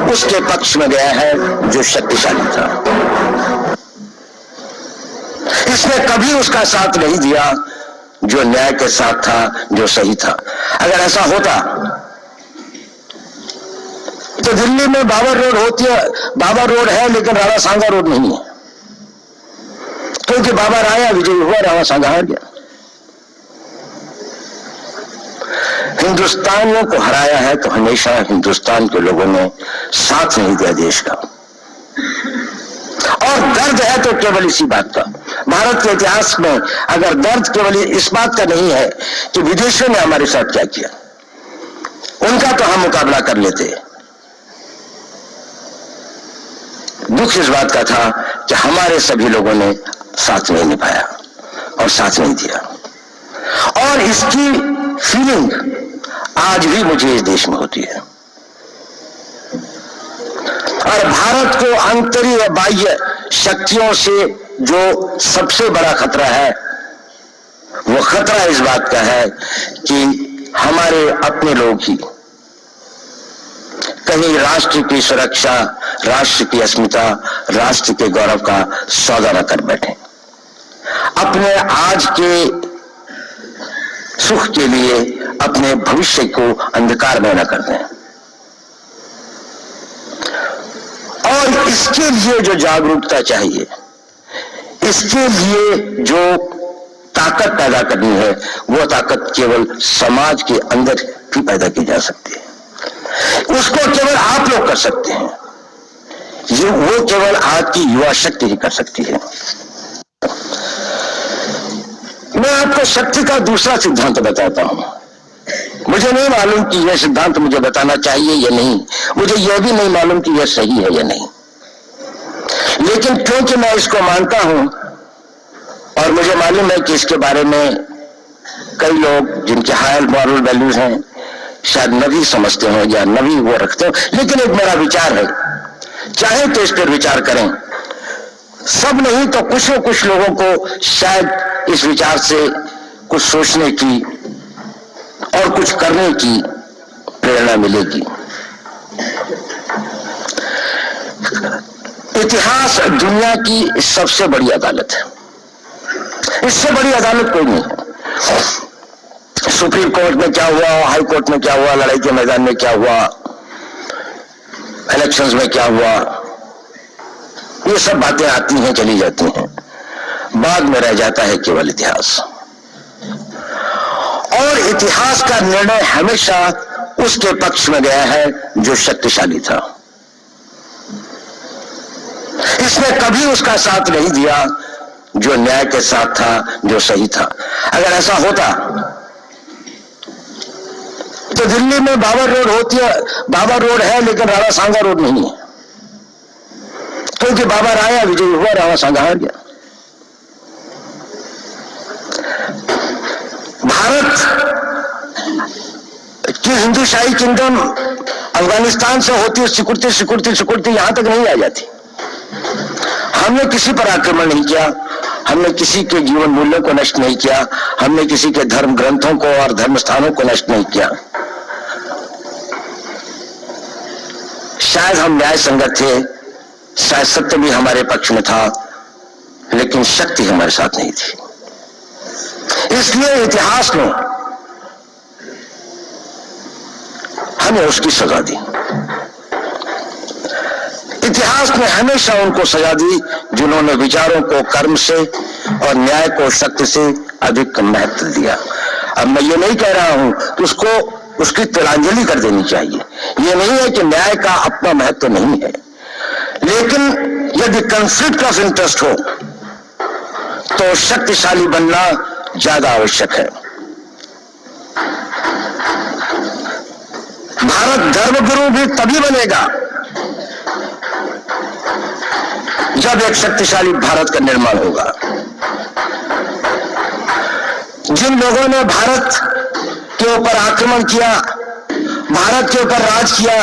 उसके पक्ष में गया है जो शक्तिशाली था। इसने कभी उसका साथ नहीं दिया जो न्याय के साथ था, जो सही था। अगर ऐसा होता तो दिल्ली में बाबर रोड होती है, बाबर रोड है लेकिन राणा सांगा रोड नहीं है, क्योंकि बाबर आया, विजय हुआ, राणा सांगा हार गया। हिंदुस्तानियों को हराया है तो हमेशा हिंदुस्तान के लोगों ने साथ नहीं दिया देश का, और दर्द है तो केवल इसी बात का। भारत के इतिहास में अगर दर्द केवल इस बात का नहीं है कि विदेशों ने हमारे साथ क्या किया, उनका तो हम मुकाबला कर लेते, दुख इस बात का था कि हमारे सभी लोगों ने साथ नहीं निभाया और साथ नहीं दिया। और इसकी फीलिंग आज भी मुझे इस देश में होती है। और भारत को आंतरिक बाह्य शक्तियों से जो सबसे बड़ा खतरा है, वो खतरा इस बात का है कि हमारे अपने लोग ही कहीं राष्ट्र की सुरक्षा, राष्ट्र की अस्मिता, राष्ट्र के गौरव का सौदा न कर बैठे, अपने आज के सुख के लिए अपने भविष्य को अंधकार में न कर दें। और इसके लिए जो जागरूकता चाहिए, इसके लिए जो ताकत पैदा करनी है, वो ताकत केवल समाज के अंदर ही पैदा की जा सकती है। उसको केवल आप लोग कर सकते हैं, ये वो केवल आज की युवा शक्ति ही कर सकती है। मैं आपको शक्ति का दूसरा सिद्धांत बताता हूं। मुझे नहीं मालूम कि यह सिद्धांत मुझे बताना चाहिए या नहीं, मुझे यह भी नहीं मालूम कि यह सही है या नहीं, लेकिन क्योंकि मैं इसको मानता हूं और मुझे मालूम है कि इसके बारे में कई लोग जिनके हायर मॉरल वैल्यूज हैं शायद नवी समझते हो या नवी वो रखते हो, लेकिन एक मेरा विचार है, चाहे तो इस पर विचार करें। सब नहीं तो कुछ लोगों को शायद इस विचार से कुछ सोचने की और कुछ करने की प्रेरणा मिलेगी। इतिहास दुनिया की सबसे बड़ी अदालत है, इससे बड़ी अदालत कोई नहीं है। सुप्रीम कोर्ट में क्या हुआ, हाई कोर्ट में क्या हुआ, लड़ाई के मैदान में क्या हुआ, इलेक्शंस में क्या हुआ, ये सब बातें आती हैं, चली जाती हैं, बाद में रह जाता है केवल इतिहास। और इतिहास का निर्णय हमेशा उसके पक्ष में गया है जो शक्तिशाली था। इसने कभी उसका साथ नहीं दिया जो न्याय के साथ था, जो सही था। अगर ऐसा होता तो दिल्ली में बाबर रोड होती है, बाबर रोड है लेकिन राणा सांगा रोड नहीं है, क्योंकि बाबर आया, विजय हुआ, राणा सांगा हार गया। भारत की हिंदुशाही किंगडम अफगानिस्तान से होती है, सिकुड़ती यहां तक नहीं आ जाती। हमने किसी पर आक्रमण नहीं किया, हमने किसी के जीवन मूल्यों को नष्ट नहीं किया, हमने किसी के धर्म ग्रंथों को और धर्म स्थानों को नष्ट नहीं किया। शायद हम न्याय संगत थे, शायद सत्य भी हमारे पक्ष में था, लेकिन शक्ति हमारे साथ नहीं थी। इसलिए इतिहास ने हमें उसकी सजा दी। इतिहास ने हमेशा उनको सजा दी जिन्होंने विचारों को कर्म से और न्याय को शक्ति से अधिक महत्व दिया। अब मैं ये नहीं कह रहा हूं कि उसको उसकी तिलांजलि कर देनी चाहिए, ये नहीं है कि न्याय का अपना महत्व नहीं है, लेकिन यदि कॉन्फ्लिक्ट ऑफ इंटरेस्ट हो तो शक्तिशाली बनना ज्यादा आवश्यक है। भारत धर्मगुरु भी तभी बनेगा जब एक शक्तिशाली भारत का निर्माण होगा। जिन लोगों ने भारत के ऊपर आक्रमण किया, भारत के ऊपर राज किया,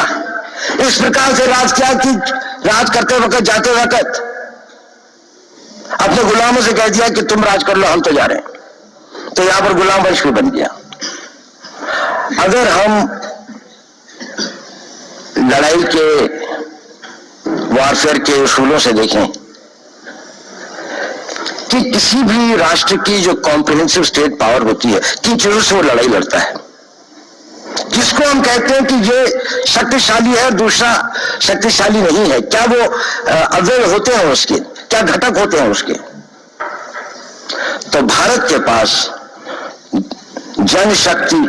इस प्रकार से राज किया कि राज करते वक्त, जाते वक्त अपने गुलामों से कह दिया कि तुम राज कर लो, हम तो जा रहे हैं, तो यहां पर गुलाम वंश भी बन गया। अगर हम लड़ाई के वारफेयर के उसूलों से देखें कि किसी भी राष्ट्र की जो कॉम्प्रिहेंसिव स्टेट पावर होती है, किन चीजों से वो लड़ाई लड़ता है, किसको हम कहते हैं कि ये शक्तिशाली है, दूसरा शक्तिशाली नहीं है, क्या वो अवयव होते हैं उसके, क्या घटक होते हैं उसके। तो भारत के पास जनशक्ति,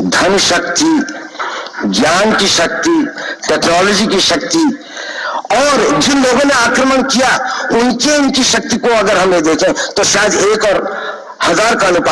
धन शक्ति, ज्ञान की शक्ति, टेक्नोलॉजी की शक्ति, और जिन लोगों ने आक्रमण किया उनकी शक्ति को अगर हमें देखें तो शायद 1 और 1000 का अनुपात